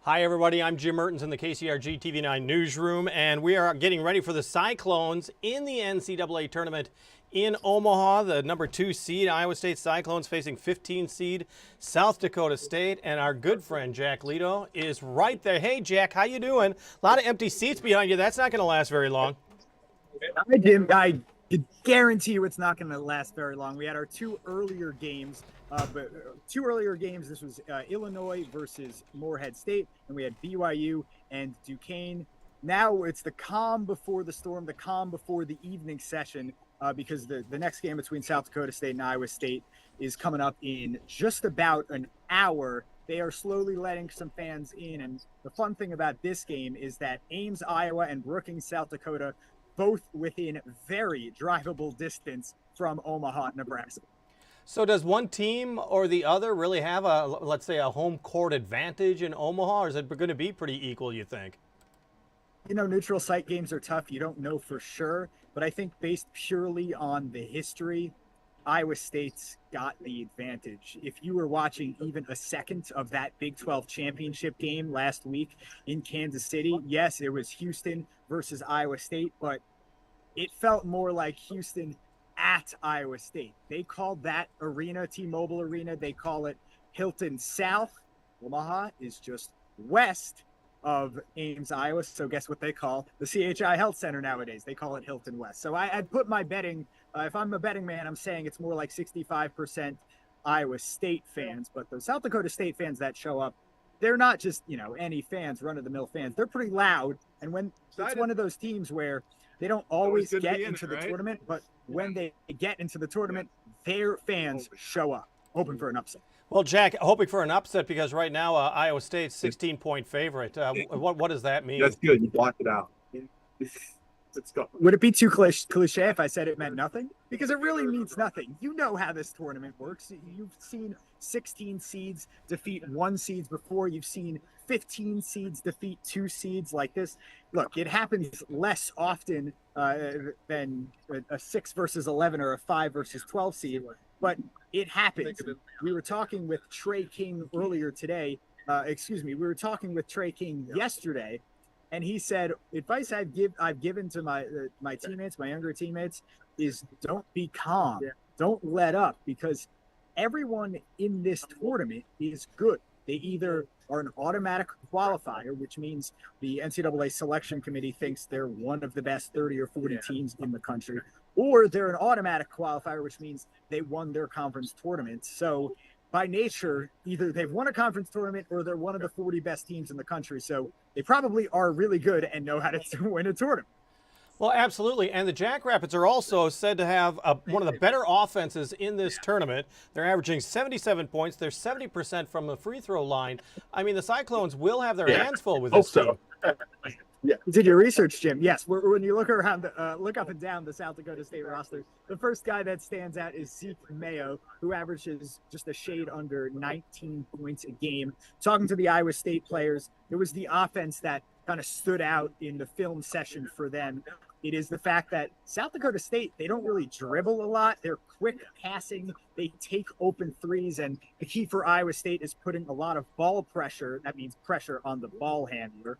Hi, everybody. I'm Jim Mertens in the KCRG TV9 newsroom, and we are getting ready for the Cyclones in the NCAA tournament in Omaha. The number 2 seed, Iowa State Cyclones, facing 15 seed South Dakota State, and our good friend Jack Lido is right there. Hey, Jack, how you doing? A lot of empty seats behind you. That's not going to last very long. Hi, Jim. I could guarantee you it's not going to last very long. We had our two earlier games. This was Illinois versus Morehead State, and we had BYU and Duquesne. Now it's the calm before the storm, the calm before the evening session, because the next game between South Dakota State and Iowa State is coming up in just about an hour. They are slowly letting some fans in, and the fun thing about this game is that Ames, Iowa, and Brookings, South Dakota, both within very drivable distance from Omaha, Nebraska. So does one team or the other really have a, let's say, a home court advantage in Omaha, or is it going to be pretty equal, you think? You know, neutral site games are tough. You don't know for sure, but I think based purely on the history, Iowa State's got the advantage. If you were watching even a second of that Big 12 championship game last week in Kansas City, yes, it was Houston versus Iowa State, but it felt more like Houston at Iowa State. They called that arena, T-Mobile Arena, they call it Hilton South. Omaha is just west of Ames, Iowa. So guess what they call the CHI Health Center nowadays? They call it Hilton West. So I'd put my betting, if I'm a betting man, I'm saying it's more like 65% Iowa State fans. But the South Dakota State fans that show up, they're not just, any fans, run-of-the-mill fans. They're pretty loud. And when it's one of those teams where they don't always get into the tournament, but when they get into the tournament, their fans show up, hoping for an upset. Well, Jack, hoping for an upset because right now Iowa State's 16-point favorite. What does that mean? That's good. You blocked it out. Let's go. Would it be too cliche if I said it meant nothing? Because it really means nothing. You know how this tournament works. You've seen 16 seeds defeat 1 seeds before. You've seen 15 seeds defeat 2 seeds like this. Look, it happens less often than a 6 versus 11 or a 5 versus 12 seed, but it happens. We were talking with Trey King earlier today. We were talking with Trey King yesterday, and he said, advice I've given to my teammates, my younger teammates, is don't be calm. Don't let up, because everyone in this tournament is good. They either are an automatic qualifier, which means the NCAA selection committee thinks they're one of the best 30 or 40 teams in the country, or they're an automatic qualifier, which means they won their conference tournament. So by nature, either they've won a conference tournament or they're one of the 40 best teams in the country. So they probably are really good and know how to win a tournament. Well, absolutely. And the Jackrabbits are also said to have one of the better offenses in this tournament. They're averaging 77 points. They're 70% from the free throw line. I mean, the Cyclones will have their hands full with this team. Yeah. Did your research, Jim? Yes. When you look around, look up and down the South Dakota State roster, the first guy that stands out is Zeke Mayo, who averages just a shade under 19 points a game. Talking to the Iowa State players, it was the offense that kind of stood out in the film session for them. It is the fact that South Dakota State, they don't really dribble a lot. They're quick passing. They take open threes. And the key for Iowa State is putting a lot of ball pressure, that means pressure on the ball handler,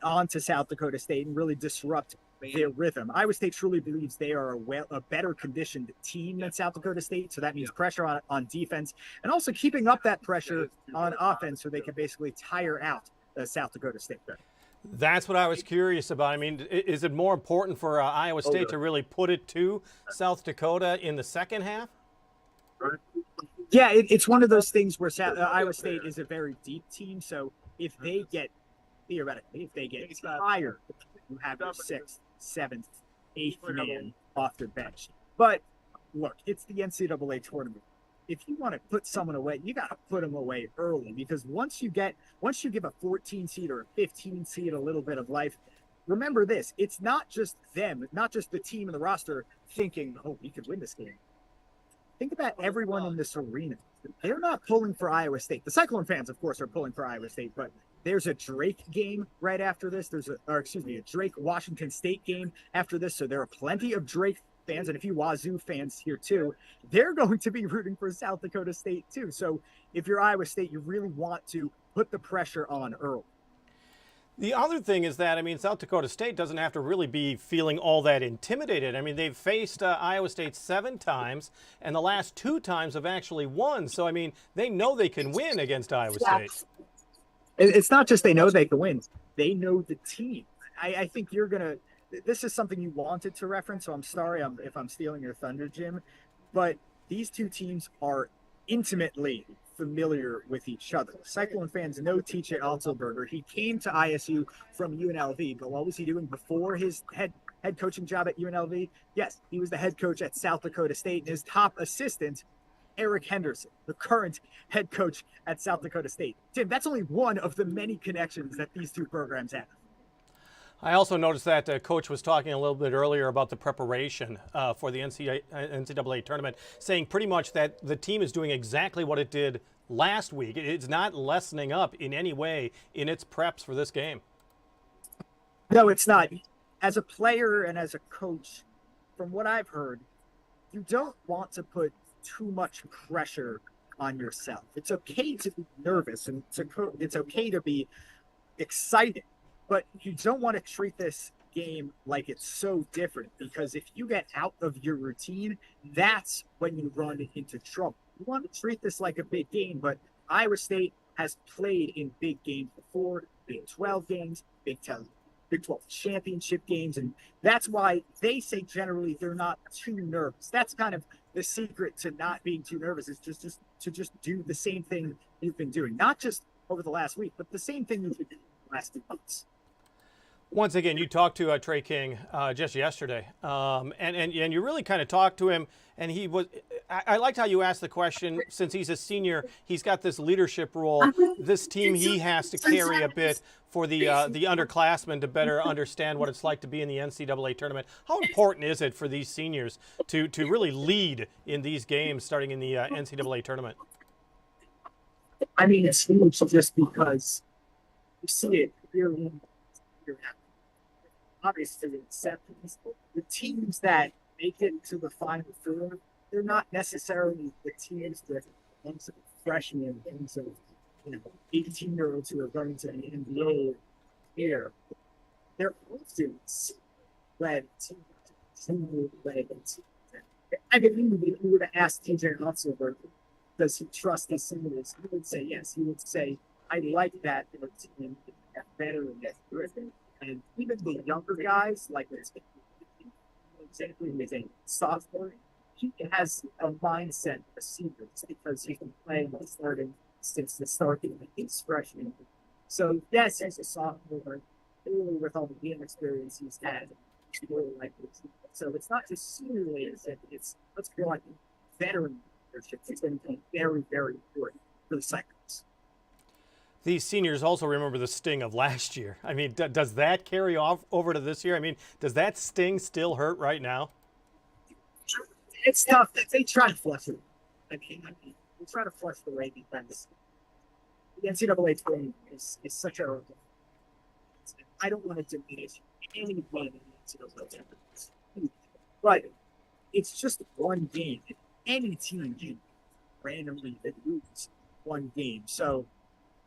onto South Dakota State and really disrupt their rhythm. Iowa State truly believes they are a better conditioned team than South Dakota State. So that means pressure on defense and also keeping up that pressure on offense so they can basically tire out South Dakota State. That's what I was curious about. I mean, is it more important for Iowa State to really put it to South Dakota in the second half? Yeah, it's one of those things where Iowa State is a very deep team. So if they get, theoretically, if they get tired, you have your 6th, 7th, 8th man off their bench. But look, it's the NCAA tournament. If you want to put someone away, you got to put them away early, because once you give a 14 seed or a 15 seed a little bit of life, remember this, it's not just them, not just the team and the roster thinking, oh, we could win this game. Think about everyone in this arena. They're not pulling for Iowa State. The Cyclone fans, of course, are pulling for Iowa State, but there's a Drake game right after this. There's a Drake Washington State game after this. So there are plenty of Drake fans, and a few Wazoo fans here too, they're going to be rooting for South Dakota State too. So if you're Iowa State, you really want to put the pressure on early. The other thing is that, I mean, South Dakota State doesn't have to really be feeling all that intimidated. I mean, they've faced Iowa State 7 times, and the last 2 times have actually won. So, I mean, they know they can win against Iowa State. It's not just they know they can win. They know the team. I think you're going to – this is something you wanted to reference, so I'm sorry if I'm stealing your thunder, Jim. But these two teams are intimately familiar with each other. Cyclone fans know TJ Altelberger. He came to ISU from UNLV, but what was he doing before his head coaching job at UNLV? Yes, he was the head coach at South Dakota State, and his top assistant, Eric Henderson, the current head coach at South Dakota State. Tim, that's only one of the many connections that these two programs have. I also noticed that Coach was talking a little bit earlier about the preparation for the NCAA tournament, saying pretty much that the team is doing exactly what it did last week. It's not lessening up in any way in its preps for this game. No, it's not. As a player and as a coach, from what I've heard, you don't want to put too much pressure on yourself. It's okay to be nervous and it's okay to be excited. But you don't want to treat this game like it's so different, because if you get out of your routine, that's when you run into trouble. You want to treat this like a big game, but Iowa State has played in big games before, Big 12 games, Big 12 championship games, and that's why they say generally they're not too nervous. That's kind of the secret to not being too nervous, is just to do the same thing you've been doing, not just over the last week, but the same thing you've been doing the last 2 months. Once again, you talked to Trey King just yesterday, and you really kind of talked to him, and he was. I liked how you asked the question. Since he's a senior, he's got this leadership role. This team he has to carry a bit for the underclassmen to better understand what it's like to be in the NCAA tournament. How important is it for these seniors to really lead in these games starting in the NCAA tournament? I mean, it's huge just because you see it year in, year out. Obviously, the teams that make it to the Final Four, they're not necessarily the teams that freshmen and 18-year-olds who are going to the NBA here. They're often led teams. I mean, if you were to ask TJ Otzelberg, does he trust his seniors? He would say yes. He would say, I like that their team get better and get good. And even the younger guys, like exactly as a sophomore, he has a mindset of seniors because he's been playing and starting since the start of his freshman. So yes, he's a sophomore, really with all the game experience he's had, he's really like this. So it's not just senior leadership; it's let's go like veteran leadership. It's going to be very, very important for the Cyclones. These seniors also remember the sting of last year. I mean, does that carry off over to this year? I mean, does that sting still hurt right now? It's tough. They try to flush it. I mean, they try to flush the way because the NCAA tournament is such a. I don't want to diminish any one of the NCAA tournaments, but it's just one game. Any team can randomly lose one game. So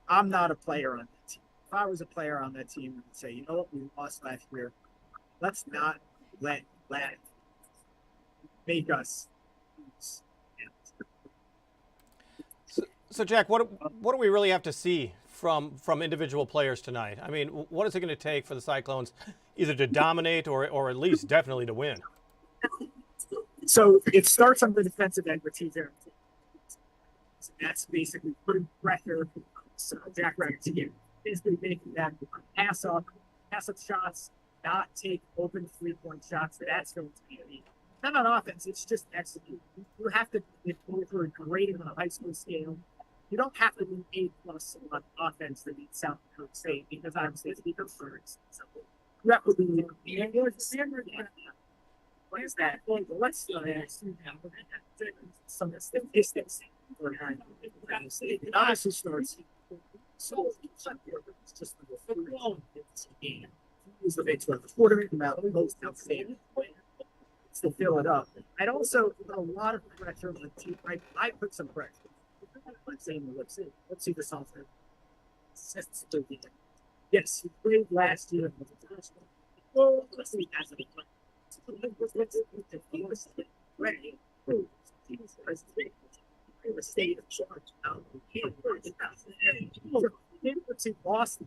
I'm not a player on that team. If I was a player on that team, I would say, you know what, we lost last year. Let's not let it make us lose. So Jack, what do we really have to see from individual players tonight? I mean, what is it going to take for the Cyclones either to dominate or at least definitely to win? So it starts on the defensive end with TJ. So that's basically putting pressure on Jack Lido to get basically making them pass up shots, not take open 3-point shots. That's going to be elite. Not on offense, it's just execute. You have to, if you're grading on a high school scale, you don't have to be A+ on offense to beat South Dakota State because obviously it's because first. So you have to be what is that? Well, let's some statistics. It honestly starts. So it's just the football game. Use the Big 12 tournament about most outstanding to fill it up. I'd also put a lot of pressure on the team. I put some pressure. Let's see the software. Yes, he played last year. Oh, he hasn't State of Georgia. University lost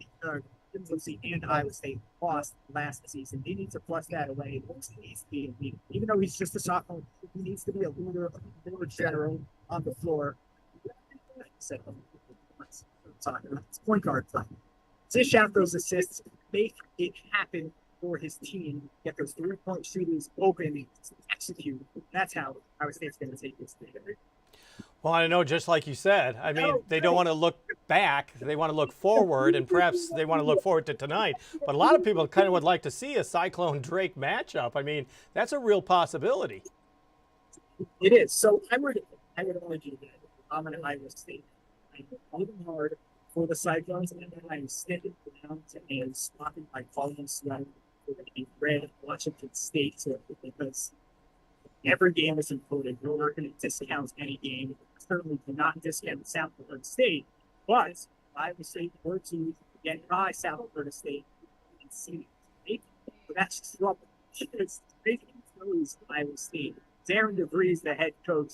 University and Iowa State lost last season. He needs to flush that away. He needs to be a leader. Even though he's just a sophomore, he needs to be a leader, a more general on the floor. It's point guard play. Dish out those assists, make it happen for his team, get those 3-point shooters open, execute. That's how Iowa State's going to take this thing. Well, I know, just like you said, I mean, they don't want to look back. They want to look forward, and perhaps they want to look forward to tonight. But a lot of people kind of would like to see a Cyclone-Drake matchup. I mean, that's a real possibility. It is. So I would argue that I'm an Iowa State. I'm working hard for the Cyclones, and I'm standing down and stopping my columns around in red Washington State because every game is important. We're not going to discount any game. Certainly do not discount South Dakota State. But if Iowa State were to get by South Dakota State and see it, that's trouble. Because they lose Iowa State. Darren DeVries, the head coach,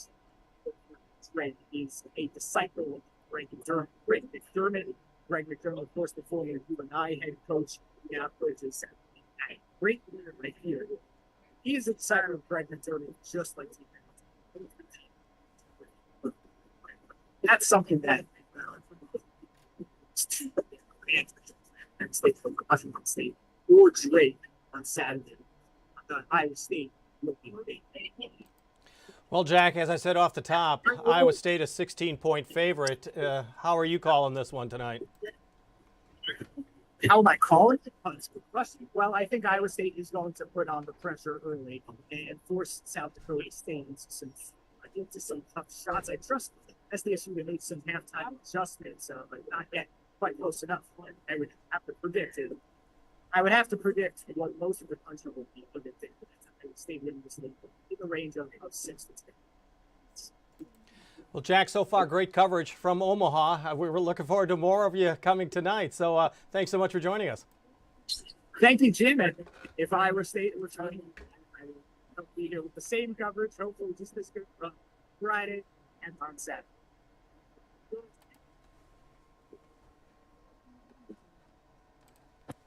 is a disciple of Greg McDermott. Greg McDermott, of course, the former UNI head coach, now coaches a great leader right here. He is a disciple of Greg McDermott, just like T. That's something that State from Washington State or Drake on Saturday. Iowa State looking great. Well, Jack, as I said off the top, Iowa State a 16-point favorite. How are you calling this one tonight? How am I calling it? Well, I think Iowa State is going to put on the pressure early and force South Dakota State into some tough shots. I trust SDSU to make some halftime adjustments, but not yet quite close enough. I would have to predict it. I would have to predict what most of the country will be predicting. Iowa State winning this league in the range of 6 to 10. Well, Jack, so far great coverage from Omaha. We were looking forward to more of you coming tonight. So thanks so much for joining us. Thank you, Jim. And if Iowa State were trying, I will be here with the same coverage, hopefully just as good on Friday and on Saturday.